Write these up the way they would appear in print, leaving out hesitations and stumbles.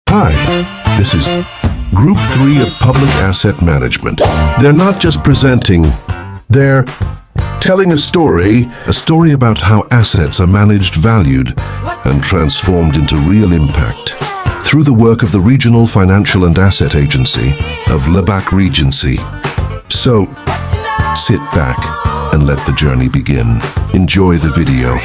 Hi, this is Group 3 of Public Asset Management. They're not just presenting, they're telling a story about how assets are managed, valued, and transformed into real impact through the work of the Regional Financial and Asset Agency of Lebak Regency. So, sit back and let the journey begin. Enjoy the video.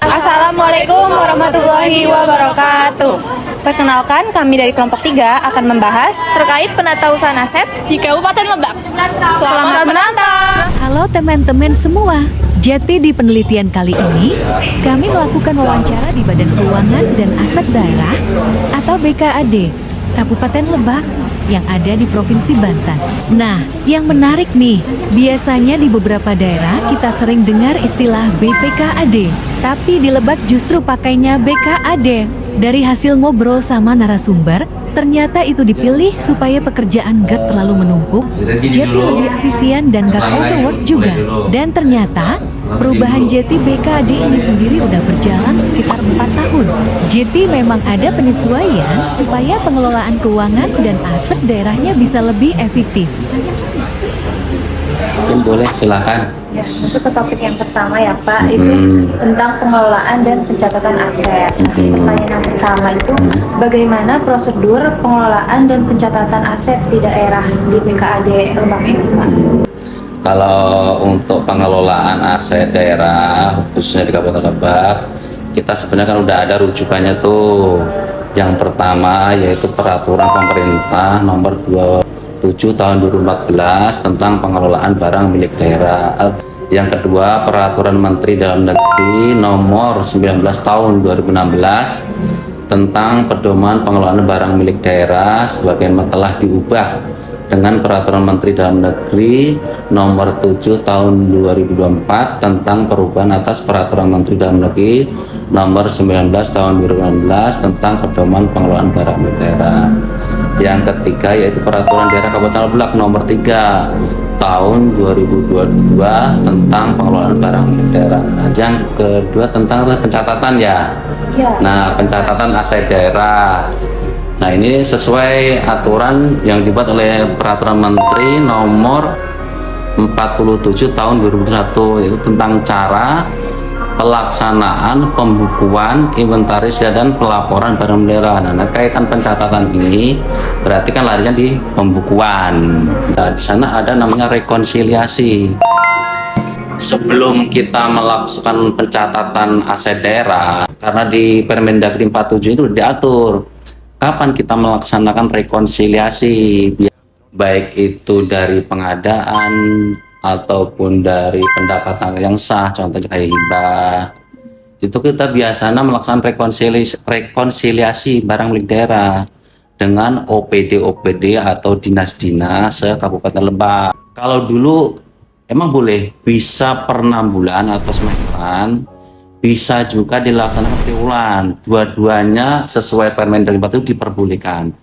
Assalamualaikum warahmatullahi wabarakatuh. Perkenalkan, kami dari kelompok 3 akan membahas terkait penatausahaan aset di Kabupaten Lebak. Selamat menantang. Halo teman-teman semua. Jadi di penelitian kali ini, kami melakukan wawancara di Badan Keuangan dan Aset Daerah atau BKAD Kabupaten Lebak yang ada di Provinsi Banten. Nah, yang menarik nih, biasanya di beberapa daerah kita sering dengar istilah BPKAD, tapi di Lebak justru pakainya BKAD. Dari hasil ngobrol sama narasumber, ternyata itu dipilih supaya pekerjaan gak terlalu menumpuk, jadi lebih efisien dan gak overwork juga. Dan ternyata, perubahan Jeti BKAD ini sendiri udah berjalan sekitar 4 tahun. Jeti memang ada penyesuaian supaya pengelolaan keuangan dan aset daerahnya bisa lebih efektif. Mungkin boleh, silakan. Ya, masuk ke topik yang pertama ya Pak, itu tentang pengelolaan dan pencatatan aset. Pertanyaan yang pertama itu bagaimana prosedur pengelolaan dan pencatatan aset di daerah di BKAD Lebak ini Pak? Kalau untuk pengelolaan aset daerah, khususnya di Kabupaten Lebak, kita sebenarnya kan udah ada rujukannya tuh. Yang pertama yaitu Peraturan Pemerintah Nomor 27 Tahun 2014 tentang pengelolaan barang milik daerah. Yang kedua, Peraturan Menteri Dalam Negeri Nomor 19 Tahun 2016 tentang pedoman pengelolaan barang milik daerah sebagaimana telah diubah dengan Peraturan Menteri Dalam Negeri Nomor 7 Tahun 2024 tentang perubahan atas Peraturan Menteri Dalam Negeri Nomor 19 Tahun 2016 tentang pedoman pengelolaan barang milik daerah. Yang ketiga yaitu Peraturan Daerah Kabupaten Lebak Nomor 3 Tahun 2022 tentang pengelolaan barang milik daerah. Yang kedua tentang pencatatan ya. Nah, pencatatan aset daerah. Nah, ini sesuai aturan yang dibuat oleh Peraturan Menteri Nomor 47 Tahun 2021 yaitu tentang cara pelaksanaan pembukuan, inventaris dan pelaporan barang daerah. Nah, kaitan pencatatan ini berarti kan larinya di pembukuan. Nah, di sana ada namanya rekonsiliasi. Sebelum kita melakukan pencatatan aset daerah, karena di Permendagri 47 itu diatur kapan kita melaksanakan rekonsiliasi, baik itu dari pengadaan ataupun dari pendapatan yang sah, contohnya kayak hibah. Itu kita biasanya melaksanakan rekonsiliasi barang milik daerah dengan OPD atau dinas-dinas se-Kabupaten Lebak. Kalau dulu emang boleh bisa per 6 bulan atau semesteran, bisa juga dilaksanakan triwulan. Dua-duanya sesuai Permendagri 4 itu diperbolehkan.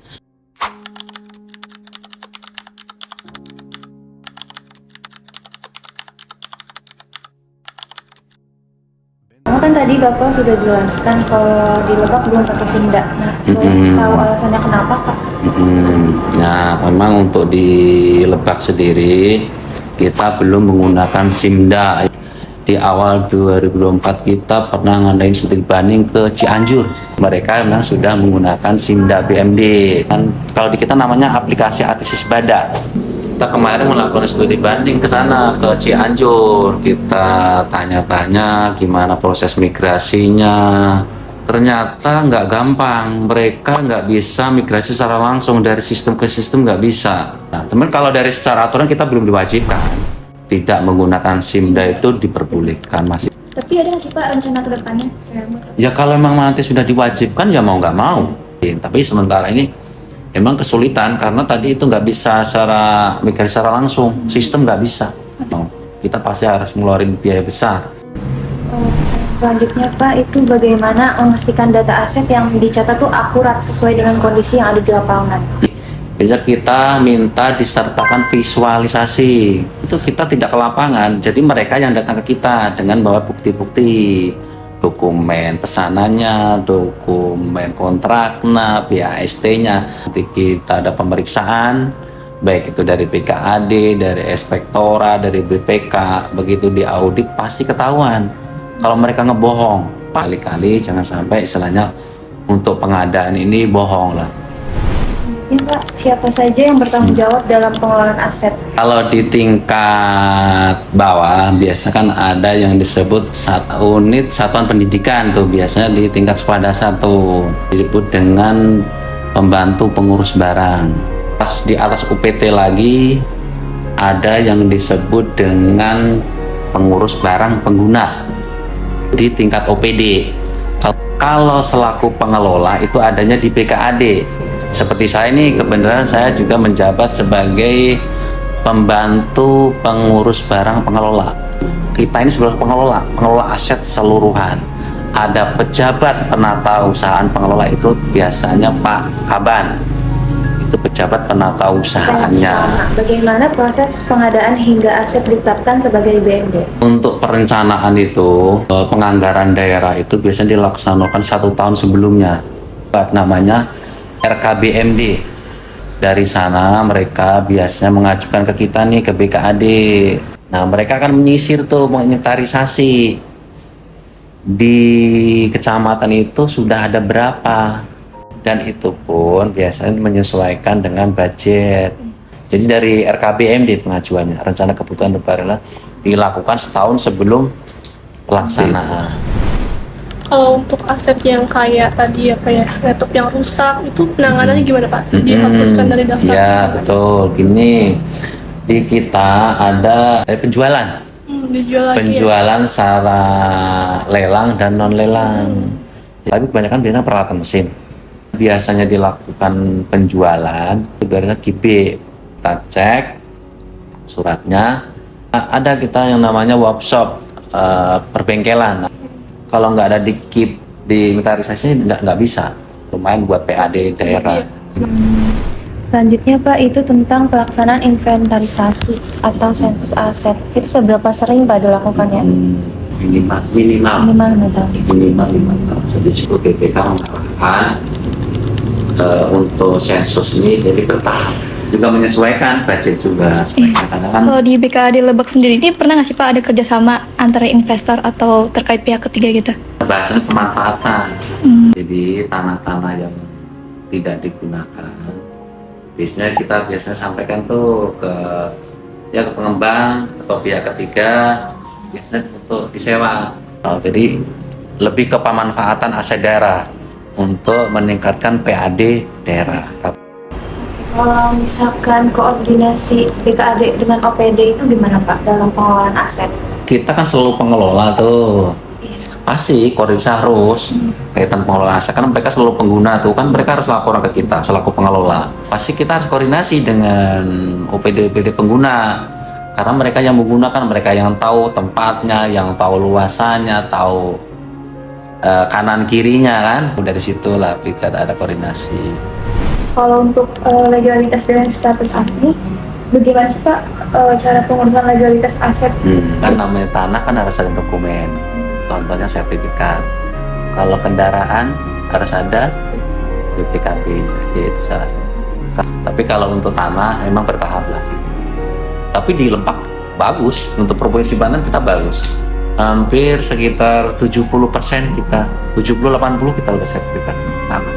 Kan tadi Bapak sudah jelaskan kalau di Lebak belum pakai Simda. Nah, boleh tahu alasannya kenapa Pak? Nah, memang untuk di Lebak sendiri kita belum menggunakan Simda. Di awal 2024 kita pernah ngadain studi banding ke Cianjur. Mereka memang sudah menggunakan Simda BMD. Dan kalau di kita namanya aplikasi Atisis Bada. Kita kemarin melakukan studi banding ke sana, ke Cianjur. Kita tanya-tanya gimana proses migrasinya. Ternyata nggak gampang. Mereka nggak bisa migrasi secara langsung dari sistem ke sistem, nggak bisa. Nah, teman, kalau dari secara aturan kita belum diwajibkan. Tidak menggunakan Simda itu diperbolehkan masih. Tapi ada nggak sih Pak rencana ke depannya? Ya kalau memang nanti sudah diwajibkan ya mau nggak mau. Tapi sementara ini emang kesulitan karena tadi itu nggak bisa secara migrasi secara langsung, sistem nggak bisa. Kita pasti harus ngeluarin biaya besar. Selanjutnya Pak, itu bagaimana memastikan data aset yang dicatat tuh akurat sesuai dengan kondisi yang ada di lapangan? Bisa kita minta disertakan visualisasi. Itu kita tidak ke lapangan, jadi mereka yang datang ke kita dengan bawa bukti-bukti, dokumen pesanannya, dokumen kontraknya, BAST-nya. Nanti kita ada pemeriksaan, baik itu dari BKAD, dari Inspektora, dari BPK. Begitu diaudit pasti ketahuan kalau mereka ngebohong. Kali-kali jangan sampai istilahnya untuk pengadaan ini bohong lah. Ya Pak, siapa saja yang bertanggung jawab dalam pengelolaan aset? Kalau di tingkat bawah biasanya kan ada yang disebut unit satuan pendidikan tuh, biasanya di tingkat sekolah dasar tuh disebut dengan pembantu pengurus barang. Di atas UPT lagi ada yang disebut dengan pengurus barang pengguna di tingkat OPD. Kalau selaku pengelola itu adanya di BKAD. Seperti saya ini kebenaran saya juga menjabat sebagai pembantu pengurus barang pengelola. Kita ini sebagai pengelola aset seluruhan. Ada pejabat penata usahaan pengelola itu biasanya Pak Kaban. Itu pejabat penata usahaannya. Bagaimana proses pengadaan hingga aset ditetapkan sebagai BMD? Untuk perencanaan itu, penganggaran daerah itu biasanya dilaksanakan 1 tahun sebelumnya. Namanya RKBMD. Dari sana mereka biasanya mengajukan ke kita nih, ke BKAD. Nah, mereka akan menyisir tuh, menginventarisasi di kecamatan itu sudah ada berapa, dan itu pun biasanya menyesuaikan dengan budget. Jadi dari RKBMD pengajuannya, rencana kebutuhan lebaran, dilakukan setahun sebelum pelaksanaan. Kalau untuk aset yang kayak tadi apa ya, laptop yang rusak itu penanganannya gimana Pak? Dihapuskan dari daftar? Ya betul, gini di kita ada penjualan. Dijual lagi Penjualan secara lelang dan non lelang. Tapi kebanyakan biasanya peralatan mesin. Biasanya dilakukan penjualan, biasanya di B, kita cek suratnya. Ada kita yang namanya workshop, perbengkelan. Kalau nggak ada di KIP, di inventarisasi nggak bisa. Lumayan buat PAD daerah. Selanjutnya Pak, itu tentang pelaksanaan inventarisasi atau sensus aset. Itu seberapa sering Pak dilakukannya? Minimal Minimal 5 tahun. minimal 5 tahun. Sedikit BPK mengarahkan untuk sensus ini jadi bertahap, juga menyesuaikan budget juga. Karena kan Kalau di BKAD Lebak sendiri ini pernah nggak sih Pak ada kerjasama antara investor atau terkait pihak ketiga gitu? bahasan pemanfaatan. Jadi tanah-tanah yang tidak digunakan, biasanya kita sampaikan tuh ke pengembang atau pihak ketiga, biasanya untuk disewa. Jadi lebih ke pemanfaatan aset daerah untuk meningkatkan PAD daerah. Kalau misalkan koordinasi BKAD dengan OPD itu gimana Pak dalam pengelolaan aset? Kita kan selalu pengelola tuh, pasti koordinasi harus kaitan pengelolaan aset, kan mereka selalu pengguna tuh, kan mereka harus laporan ke kita selaku pengelola. Pasti kita harus koordinasi dengan OPD pengguna, karena mereka yang menggunakan, mereka yang tahu tempatnya, yang tahu luasannya, tahu kanan kirinya kan. Dari situlah kita ada koordinasi. Kalau untuk legalitas dan status asli, bagaimana sih Pak cara pengurusan legalitas aset? Kan namanya tanah kan harus ada dokumen, contohnya sertifikat. Kalau kendaraan harus ada BPKB, itu salah satu. Tapi kalau untuk tanah memang bertahap lagi. Tapi di Lebak bagus, untuk provinsi Banten kita bagus. Hampir sekitar 70% kita, 70-80 kita udah sertifikat tanah.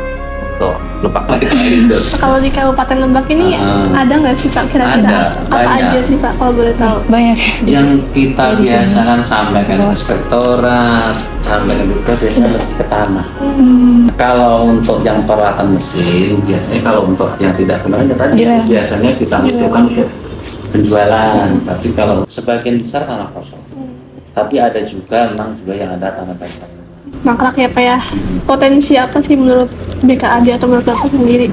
Tuh, Lebak lagi itu. Kalau di Kabupaten Lebak ini ada nggak sih Pak kira-kira? Ada, Apa banyak. aja sih Pak kalau boleh tahu? Banyak. Yang kita biasakan sampaikan ke inspektorat, sampaikan juga biasanya lebih ke tanah. Kalau untuk yang peralatan mesin, biasanya kalau untuk yang tidak gunakan tadi biasanya kita lakukan untuk penjualan. Tapi kalau sebagian besar tanah kosong. Tapi ada juga memang juga yang ada tanah basah. Mangkrak ya Pak ya. Potensi apa sih menurut BKAD atau menurut Bapak sendiri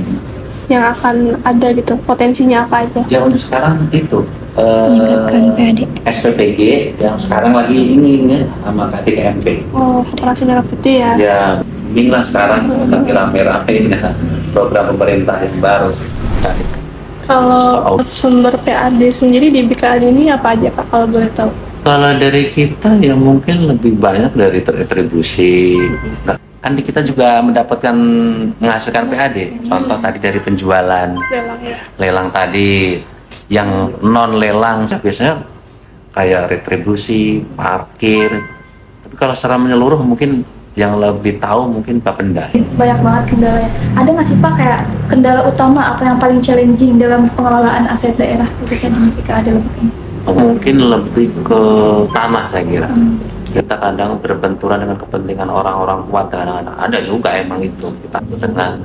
yang akan ada gitu? Potensinya apa aja? Ya untuk sekarang itu Meningkatkan PAD. SPPG yang sekarang lagi ini sama KDMP. Oh, operasi merah putih ya. Ya, inilah sekarang lagi rame-ramenya program pemerintah yang baru. Kalau sumber PAD sendiri di BKAD ini apa aja Pak kalau boleh tahu? Kalau dari kita ya mungkin lebih banyak dari retribusi. Kan kita juga mendapatkan menghasilkan PAD. Contoh tadi dari penjualan, Lelang ya. lelang tadi, yang non lelang biasanya kayak retribusi, parkir. Tapi kalau secara menyeluruh mungkin yang lebih tahu mungkin Bapenda. Banyak banget kendalanya. Ada nggak sih Pak kayak kendala utama apa yang paling challenging dalam pengelolaan aset daerah khususnya di BKAD Lebak ini? Mungkin lebih ke tanah saya kira. Kita kadang berbenturan dengan kepentingan orang-orang kuat, kadang-kadang ada juga emang itu. Kita dengan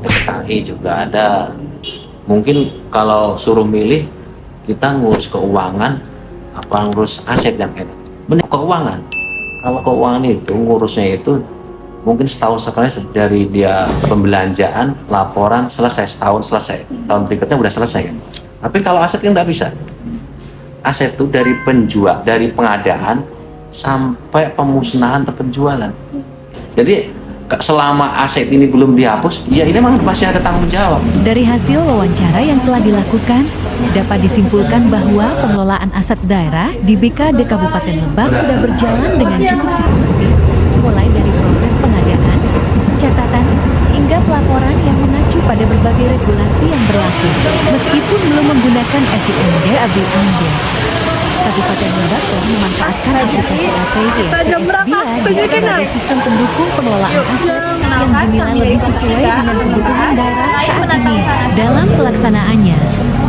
PKI juga ada. Mungkin kalau suruh milih, kita ngurus keuangan apa ngurus aset yang enak. Benar keuangan. Kalau keuangan itu ngurusnya itu mungkin setahun sekali dari dia pembelanjaan, laporan selesai, setahun selesai. Tahun berikutnya udah selesai kan. Tapi kalau aset kan nggak bisa. Aset itu dari dari pengadaan sampai pemusnahan atau penjualan. Jadi selama aset ini belum dihapus, ya ini masih ada tanggung jawab. Dari hasil wawancara yang telah dilakukan, dapat disimpulkan bahwa pengelolaan aset daerah di BKAD Kabupaten Lebak sudah berjalan dengan cukup sistematis, mulai dari proses pengadaan, pencatatan, hingga pelaporan yang mengacu pada berbagai regulasi yang berlaku. Meskipun belum menggunakan SIMD ABMD, Kabupaten Lebak telah memanfaatkan aplikasi ATW CSBIA sebagai sistem pendukung pengelolaan aset yang dinilai lebih sesuai dengan kebutuhan daerah saat ini. Dalam pelaksanaannya,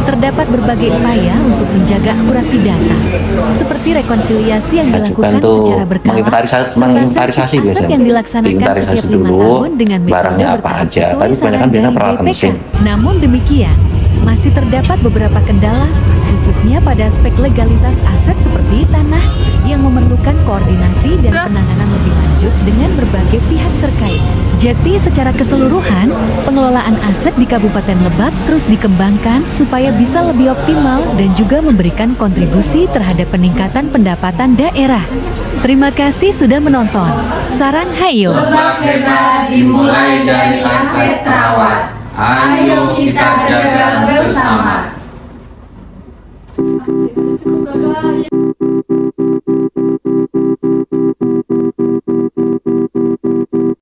terdapat berbagai upaya untuk menjaga akurasi data, seperti rekonsiliasi yang dilakukan secara berkala, menginventarisasi aset biasanya. yang dilaksanakan setiap 5 tahun dengan metode barangnya apa bertahap aja, sesuai tapi kebanyakan saran biasanya dari peralatan BPK. mesin. Namun demikian, masih terdapat beberapa kendala, khususnya pada aspek legalitas aset seperti tanah, yang memerlukan koordinasi dan penanganan lebih lanjut dengan berbagai pihak terkait. Jadi secara keseluruhan, pengelolaan aset di Kabupaten Lebak terus dikembangkan supaya bisa lebih optimal dan juga memberikan kontribusi terhadap peningkatan pendapatan daerah. Terima kasih sudah menonton. Sarang hayo. Lebak hebat dimulai dari aset terawat. Ayo kita jaga bersama.